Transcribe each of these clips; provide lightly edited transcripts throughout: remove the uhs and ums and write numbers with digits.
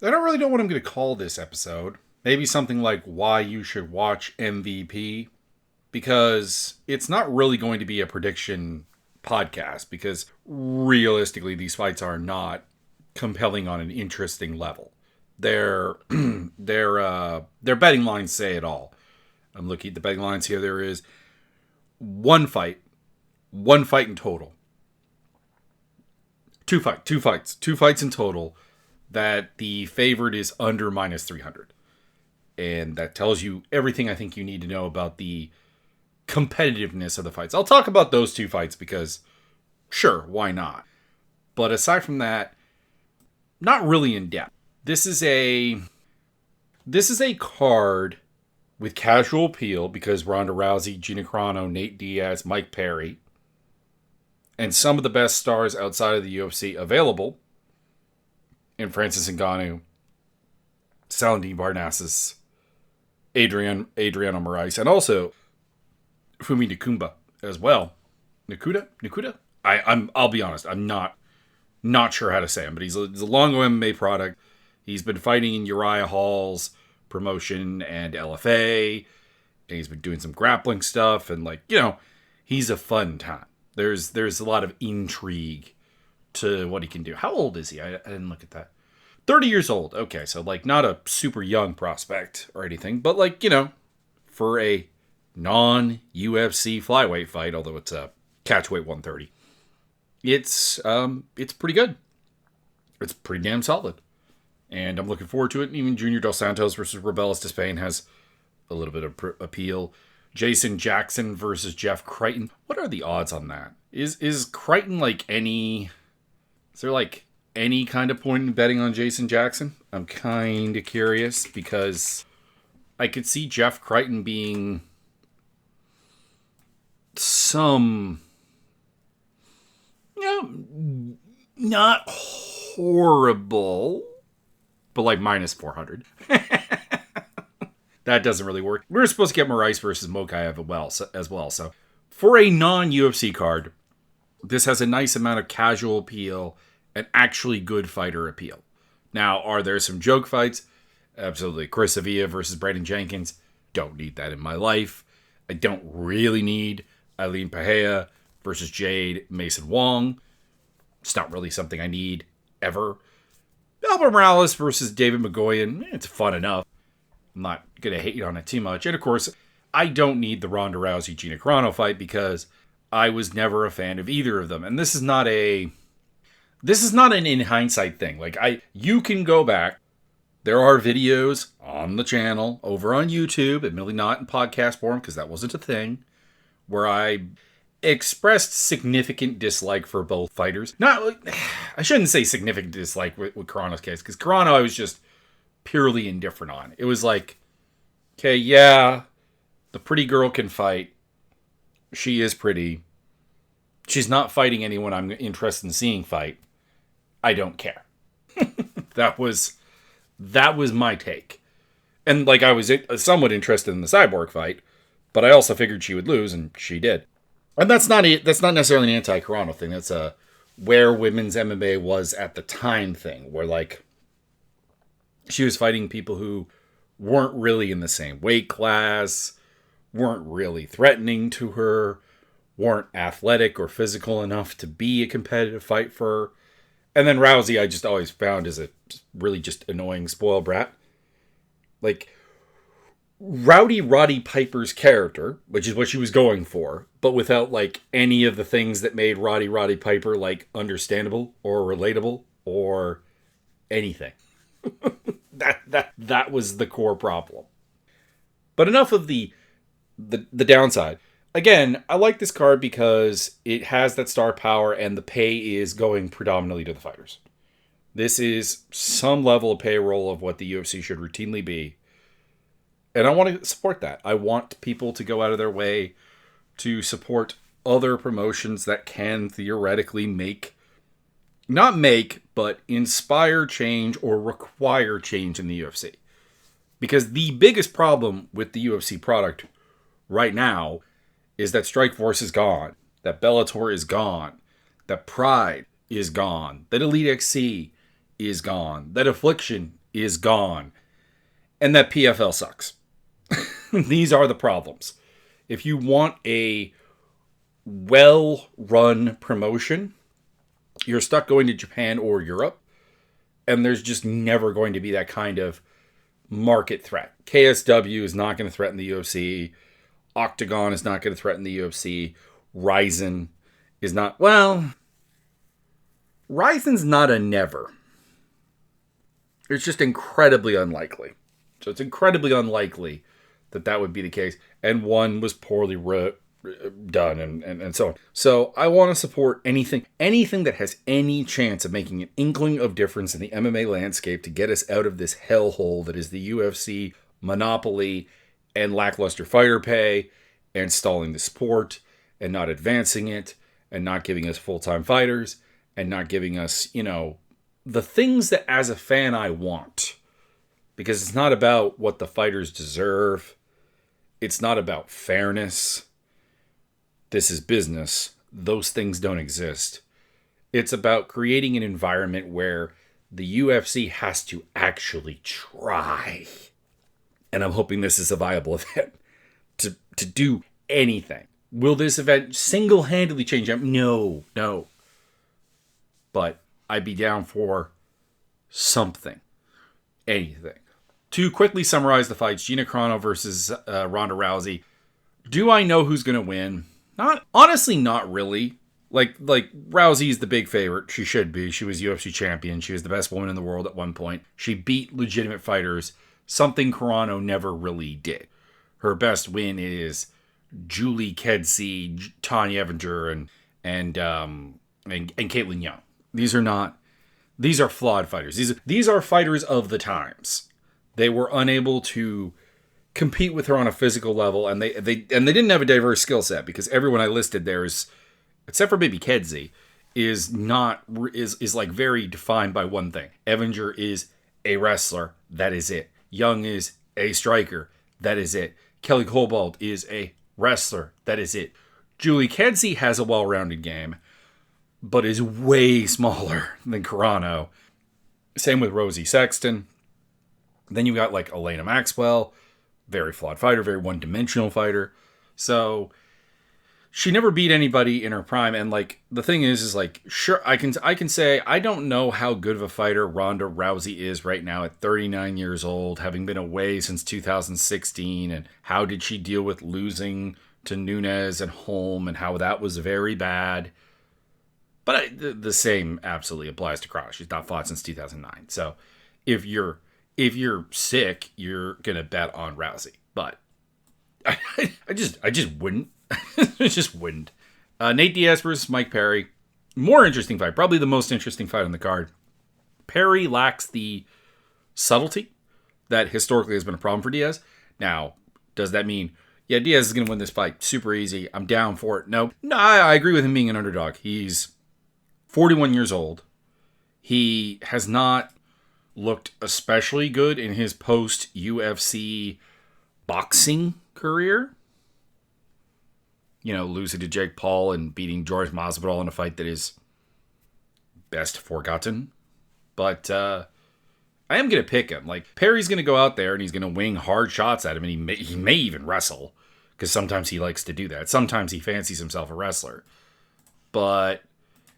I don't really know what I'm going to call this episode. Maybe something like why you should watch MVP, because it's not really going to be a prediction podcast, because realistically these fights are not compelling on an interesting level. Their their betting lines say it all. I'm looking at the betting lines here. There is one fight in total. Two fights in total that the favorite is under minus 300. And that tells you everything I think you need to know about the competitiveness of the fights. I'll talk about those two fights because, sure, why not? But aside from that, not really in depth. This is a card with casual appeal because Ronda Rousey, Gina Carano, Nate Diaz, Mike Perry, and some of the best stars outside of the UFC available in Francis Ngannou, Saladin Parnassus, Adriano Moraes, and also Fumi Nakumba as well. Nakuda? I'll be honest, I'm not sure how to say him, but he's a Longo MMA product. He's been fighting in Uriah Hall's promotion and LFA, and he's been doing some grappling stuff, and he's a fun time. There's a lot of intrigue to what he can do. How old is he? I didn't look at that. 30 years old. Okay, so not a super young prospect or anything, but for a non-UFC flyweight fight, although it's a catchweight 130, it's pretty good. It's pretty damn solid. And I'm looking forward to it. Even Junior Dos Santos versus Rebelis Despain has a little bit of appeal. Jason Jackson versus Jeff Crichton. What are the odds on that? Is Crichton any... Is there any kind of point in betting on Jason Jackson? I'm kind of curious because I could see Jeff Crichton being some... not horrible, but minus 400. That doesn't really work. We were supposed to get Moraes versus Mokaev as well. So for a non-UFC card, this has a nice amount of casual appeal and actually good fighter appeal. Now, are there some joke fights? Absolutely. Chris Avila versus Brandon Jenkins. Don't need that in my life. I don't really need Eileen Pahea versus Jade Mason Wong. It's not really something I need ever. Albert Morales versus David McGoyan. It's fun enough. I'm not going to hate on it too much. And of course, I don't need the Ronda Rousey Gina Carano fight because I was never a fan of either of them. And this is not an in hindsight thing. You can go back. There are videos on the channel over on YouTube, admittedly not in podcast form because that wasn't a thing, where I expressed significant dislike for both fighters. I shouldn't say significant dislike with Carano's case, because Carano I was just purely indifferent on. It was okay, yeah, the pretty girl can fight. She is pretty. She's not fighting anyone I'm interested in seeing fight. I don't care. That was my take. And I was somewhat interested in the Cyborg fight, but I also figured she would lose, and she did. And that's not necessarily an anti-Carano thing. That's a where women's MMA was at the time thing, where she was fighting people who weren't really in the same weight class, weren't really threatening to her, weren't athletic or physical enough to be a competitive fight for her. And then Rousey I just always found as a really just annoying spoiled brat. Rowdy Roddy Piper's character, which is what she was going for, but without any of the things that made Roddy Piper understandable or relatable or anything. That was the core problem. But enough of the downside. Again, I like this card because it has that star power and the pay is going predominantly to the fighters. This is some level of payroll of what the UFC should routinely be. And I want to support that. I want people to go out of their way to support other promotions that can theoretically but inspire change or require change in the UFC. Because the biggest problem with the UFC product right now is that Strikeforce is gone, that Bellator is gone, that Pride is gone, that Elite XC is gone, that Affliction is gone. And that PFL sucks. These are the problems. If you want a well-run promotion, you're stuck going to Japan or Europe, and there's just never going to be that kind of market threat. KSW is not going to threaten the UFC. Octagon is not going to threaten the UFC. Ryzen is not... Well, Ryzen's not a never. It's just incredibly unlikely. So it's incredibly unlikely that would be the case. And one was poorly done and so on. So I want to support anything that has any chance of making an inkling of difference in the MMA landscape to get us out of this hellhole that is the UFC monopoly and lackluster fighter pay and stalling the sport and not advancing it and not giving us full-time fighters and not giving us, the things that as a fan I want. Because it's not about what the fighters deserve. It's not about fairness. This is business. Those things don't exist. It's about creating an environment where the UFC has to actually try. And I'm hoping this is a viable event to do anything. Will this event single-handedly change them? No. But I'd be down for something. Anything. To quickly summarize the fights, Gina Carano versus Ronda Rousey. Do I know who's going to win? Honestly, not really. Like Rousey's the big favorite. She should be. She was UFC champion. She was the best woman in the world at one point. She beat legitimate fighters, something Carano never really did. Her best win is Julie Kedzie, Tanya Evinger, and Caitlin Young. These are flawed fighters. These are fighters of the times. They were unable to compete with her on a physical level, and they didn't have a diverse skill set because everyone I listed there is, except for maybe Kedzie, is like very defined by one thing. Evinger is a wrestler. That is it. Young is a striker. That is it. Kelly Cobalt is a wrestler. That is it. Julie Kedzie has a well-rounded game, but is way smaller than Carano. Same with Rosie Sexton. Then you got like Elena Maxwell, very flawed fighter, very one-dimensional fighter. So she never beat anybody in her prime. And like the thing is like, sure, I can say I don't know how good of a fighter Ronda Rousey is right now at 39 years old, having been away since 2016, and how did she deal with losing to Nunes and Holm and how that was very bad. But the same absolutely applies to Carano. She's not fought since 2009. So if you're sick, you're gonna bet on Rousey. But I just wouldn't. I just wouldn't. Nate Diaz versus Mike Perry. More interesting fight. Probably the most interesting fight on the card. Perry lacks the subtlety that historically has been a problem for Diaz. Now, does that mean, yeah, Diaz is going to win this fight super easy? I'm down for it. No, I agree with him being an underdog. He's 41 years old. He has not looked especially good in his post-UFC boxing career. Losing to Jake Paul and beating George Masvidal in a fight that is best forgotten. But I am going to pick him. Like, Perry's going to go out there and he's going to wing hard shots at him, and he may even wrestle, because sometimes he likes to do that. Sometimes he fancies himself a wrestler. But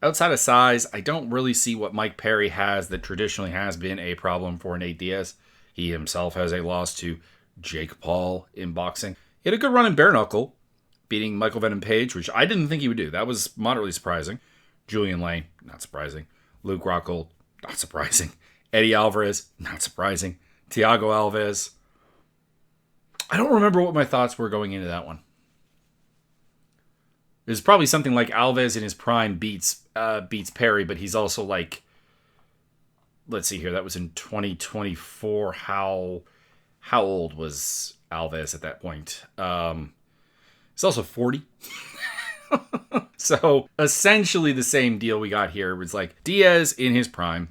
outside of size, I don't really see what Mike Perry has that traditionally has been a problem for Nate Diaz. He himself has a loss to Jake Paul in boxing. He had a good run in bare knuckle, beating Michael Venom Page, which I didn't think he would do. That was moderately surprising. Julian Lane, not surprising. Luke Rockhold, not surprising. Eddie Alvarez, not surprising. Thiago Alves. I don't remember what my thoughts were going into that one. It was probably something like Alves in his prime beats Perry, but he's also like, let's see here, that was in 2024. How old was Alves at that point? He's also 40. So essentially the same deal we got here. It was like Diaz in his prime,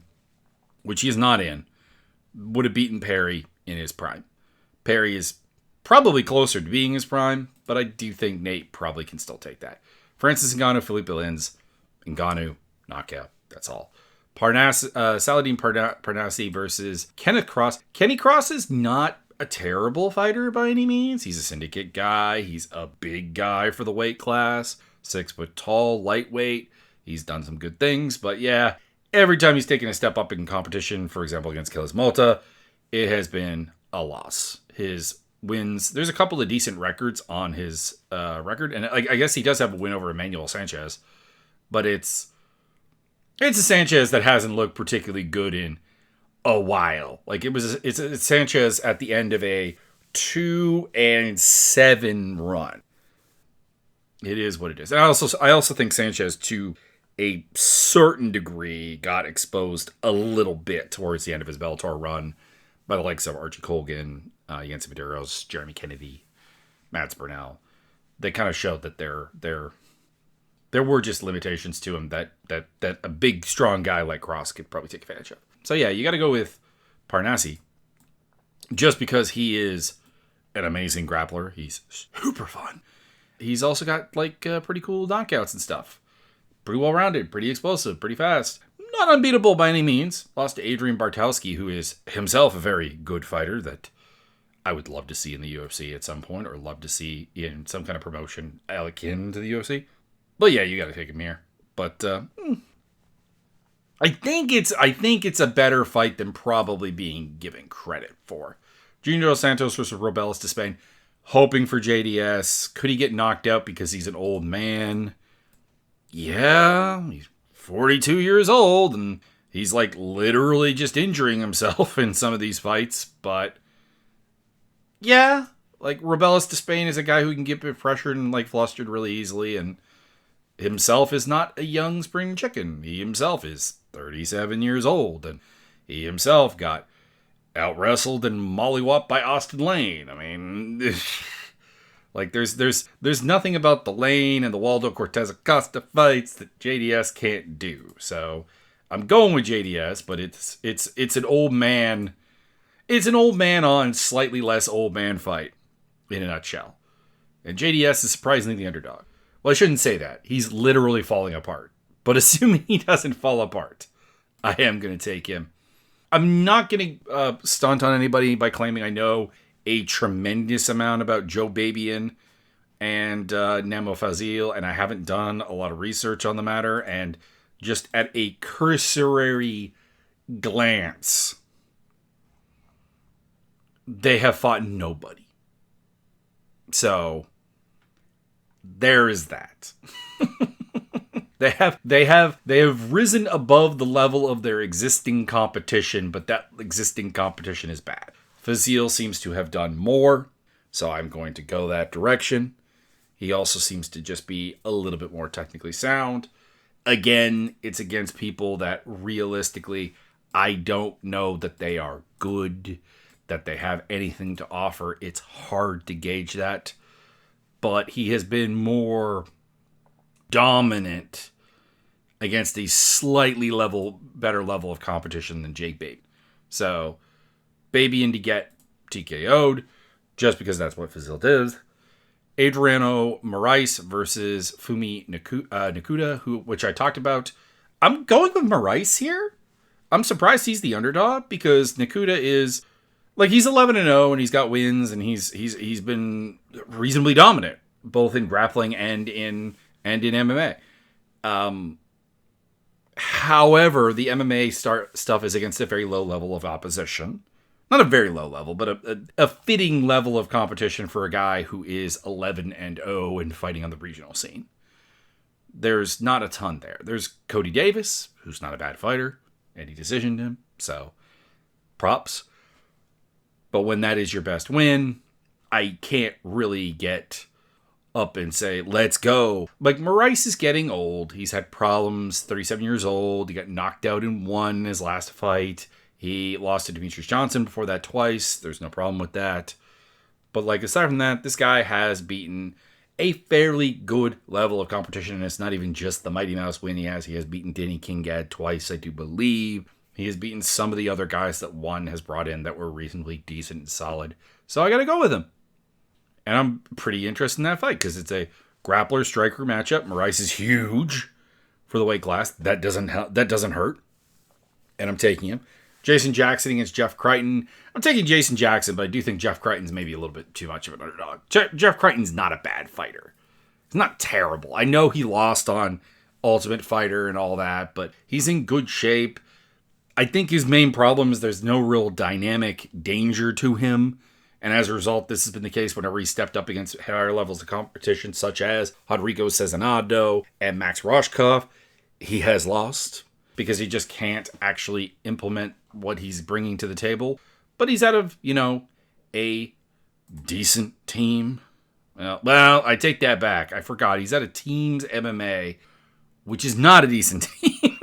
which he is not in, would have beaten Perry in his prime. Perry is probably closer to being his prime, but I do think Nate probably can still take that. Francis Ngannou, Felipe Lins, Ngannou, knockout. That's all. Saladin Parnassi versus Kenneth Cross. Kenny Cross is not a terrible fighter by any means. He's a syndicate guy. He's a big guy for the weight class. 6 foot tall, lightweight. He's done some good things, but yeah, every time he's taken a step up in competition, for example, against Kellis Malta, it has been a loss. His wins, there's a couple of decent records on his record, and I guess he does have a win over Emmanuel Sanchez, but it's a Sanchez that hasn't looked particularly good in a while. Like it's Sanchez at the end of a 2-7 run. It is what it is. And I also think Sanchez, to a certain degree, got exposed a little bit towards the end of his Bellator run by the likes of Archie Colgan, Yancy Medeiros, Jeremy Kennedy, Mads Burnell. They kind of showed that there were just limitations to him that a big, strong guy like Cross could probably take advantage of. So yeah, you got to go with Parnassi, just because he is an amazing grappler. He's super fun. He's also got pretty cool knockouts and stuff. Pretty well-rounded, pretty explosive, pretty fast. Not unbeatable by any means. Lost to Adrian Bartowski, who is himself a very good fighter that I would love to see in the UFC at some point, or love to see in some kind of promotion akin to the UFC. But yeah, you got to take him here. But I think it's a better fight than probably being given credit for. Junior Dos Santos versus Robelis de Spain. Hoping for JDS. Could he get knocked out because he's an old man? Yeah, he's 42 years old, and he's literally just injuring himself in some of these fights. But yeah, Robelis de Spain is a guy who can get pressured and flustered really easily, and himself is not a young spring chicken. He himself is 37 years old, and he himself got out-wrestled and mollywopped by Austin Lane. I mean, there's nothing about the Lane and the Waldo Cortez Acosta fights that JDS can't do. So I'm going with JDS, but it's an old man. It's an old man on slightly less old man fight in a nutshell. And JDS is surprisingly the underdog. Well, I shouldn't say that. He's literally falling apart. But assuming he doesn't fall apart, I am going to take him. I'm not going to stunt on anybody by claiming I know a tremendous amount about Joe Babian and Namo Fazil, and I haven't done a lot of research on the matter, and just at a cursory glance, they have fought nobody. So there is that. They have risen above the level of their existing competition, but that existing competition is bad. Fazil seems to have done more, so I'm going to go that direction. He also seems to just be a little bit more technically sound. Again, it's against people that realistically, I don't know that they are good, that they have anything to offer. It's hard to gauge that. But he has been more dominant against a slightly better level of competition than Jake Baby. So, Babian to get TKO'd, just because that's what Fazil does. Adriano Moraes versus Fumi Nakuda, which I talked about. I'm going with Moraes here. I'm surprised he's the underdog, because Nakuda is he's 11-0 and he's got wins, and he's been reasonably dominant both in grappling and in MMA. However, the MMA stuff is against a very low level of opposition. Not a very low level, but a fitting level of competition for a guy who is 11-0 and fighting on the regional scene. There's not a ton there. There's Cody Davis, who's not a bad fighter, and he decisioned him, so props. But when that is your best win, I can't really get up and say, let's go. Moraes is getting old. He's had problems, 37 years old. He got knocked out in one in his last fight. He lost to Demetrius Johnson before that twice. There's no problem with that. But aside from that, this guy has beaten a fairly good level of competition, and it's not even just the Mighty Mouse win he has. He has beaten Danny Kingad twice, I do believe. He has beaten some of the other guys that one has brought in that were reasonably decent and solid. So I got to go with him. And I'm pretty interested in that fight because it's a grappler-striker matchup. Moraes is huge for the weight class. That doesn't hurt. and I'm taking him. Jason Jackson against Jeff Crichton. I'm taking Jason Jackson, but I do think Jeff Crichton's maybe a little bit too much of an underdog. Jeff Crichton's not a bad fighter. He's not terrible. I know he lost on Ultimate Fighter and all that, but he's in good shape. I think his main problem is there's no real dynamic danger to him. And as a result, this has been the case whenever he stepped up against higher levels of competition, such as Rodrigo Cezinado and Max Roshkov. He has lost because he just can't actually implement what he's bringing to the table. But he's out of, a decent team. Well, I take that back. I forgot. He's out of Teams MMA, which is not a decent team.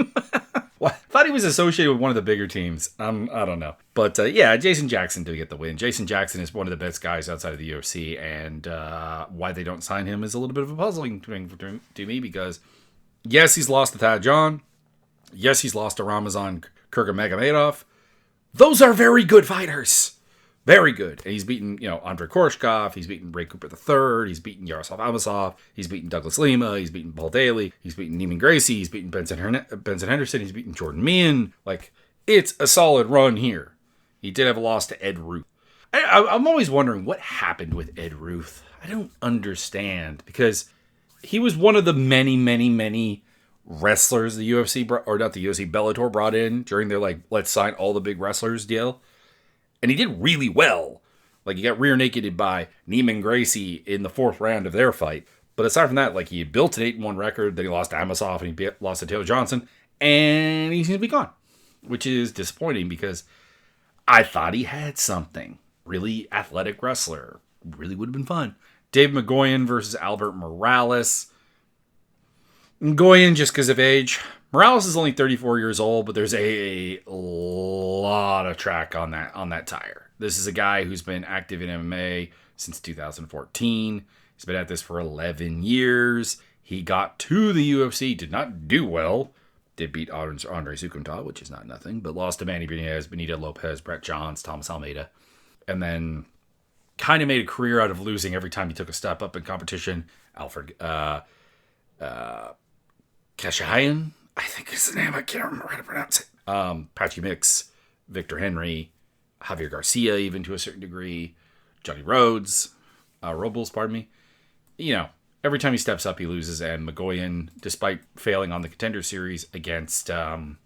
Well, I thought he was associated with one of the bigger teams. I don't know. But Jason Jackson did get the win. Jason Jackson is one of the best guys outside of the UFC, and why they don't sign him is a little bit of a puzzling thing to me because, yes, he's lost to Thad John. Yes, he's lost to Ramazan Kurmagomedov. Those are very good fighters. Very good. And he's beaten, Andrei Korshkov. He's beaten Ray Cooper III. He's beaten Yaroslav Amosov. He's beaten Douglas Lima. He's beaten Paul Daly. He's beaten Neiman Gracie. He's beaten Benson Henderson. He's beaten Jordan Meehan. It's a solid run here. He did have a loss to Ed Ruth. I'm always wondering what happened with Ed Ruth. I don't understand because he was one of the many, many, many wrestlers the UFC, Bellator brought in during their, let's sign all the big wrestlers deal. And he did really well. He got rear nakeded by Neiman Gracie in the 4th round of their fight. But aside from that, he built an 8-1 record. Then he lost to Amosov and he lost to Taylor Johnson. And he seems to be gone. Which is disappointing because I thought he had something. Really athletic wrestler. Really would have been fun. Dave McGoyan versus Albert Morales. McGoyan just because of age. Morales is only 34 years old, but there's a lot of track on that tire. This is a guy who's been active in MMA since 2014. He's been at this for 11 years. He got to the UFC, did not do well. Did beat Andre Zukuntal, which is not nothing, but lost to Manny Benitez, Benito Lopez, Brett Johns, Thomas Almeida. And then kind of made a career out of losing every time he took a step up in competition. Alfred Kashayan, I think is the name. I can't remember how to pronounce it. Patchy Mix, Victor Henry, Javier Garcia, even to a certain degree, Johnny Robles, pardon me. Every time he steps up, he loses. And McGoyan, despite failing on the Contender Series against Tommy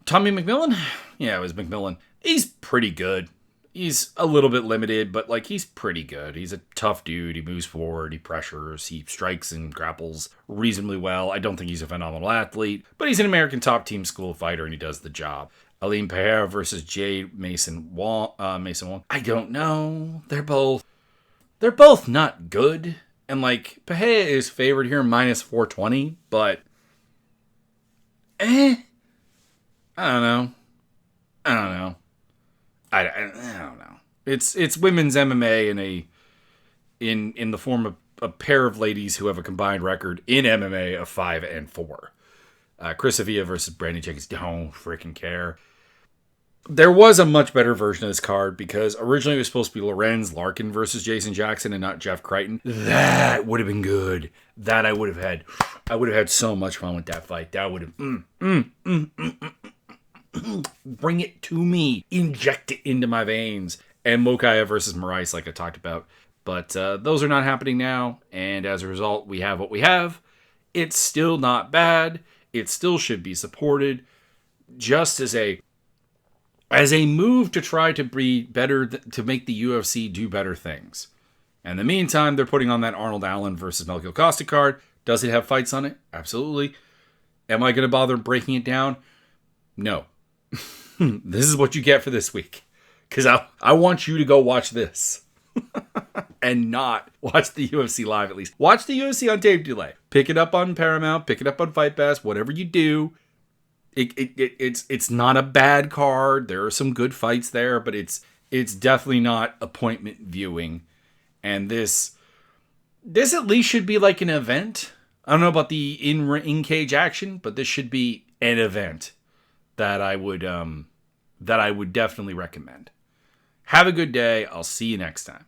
McMillan, it was McMillan. He's pretty good. He's a little bit limited, but he's pretty good. He's a tough dude. He moves forward. He pressures. He strikes and grapples reasonably well. I don't think he's a phenomenal athlete, but he's an American top team school fighter and he does the job. Aline Pereira versus Jade Mason Wong. I don't know. They're both not good. And Pereira is favored here minus 420, but I don't know. I don't know. It's women's MMA in the form of a pair of ladies who have a combined record in MMA of 5-4. Chris Avila versus Brandy Jenkins. Don't freaking care. There was a much better version of this card because originally it was supposed to be Lorenz Larkin versus Jason Jackson and not Jeff Crichton. That would have been good. That I would have had so much fun with that fight. That would have bring it to me. Inject it into my veins. And Mokaev versus Moraes, like I talked about. But those are not happening now. And as a result, we have what we have. It's still not bad. It still should be supported. Just as a move to try to be better, to make the UFC do better things. And in the meantime, they're putting on that Arnold Allen versus Melchior Costa card. Does it have fights on it? Absolutely. Am I going to bother breaking it down? No. This is what you get for this week. Because I want you to go watch this. And not watch the UFC live at least. Watch the UFC on tape delay. Pick it up on Paramount. Pick it up on Fight Pass. Whatever you do. It's not a bad card. There are some good fights there. But it's definitely not appointment viewing. And this at least should be like an event. I don't know about the in-cage action. But this should be an event that I would definitely recommend. Have a good day. I'll see you next time.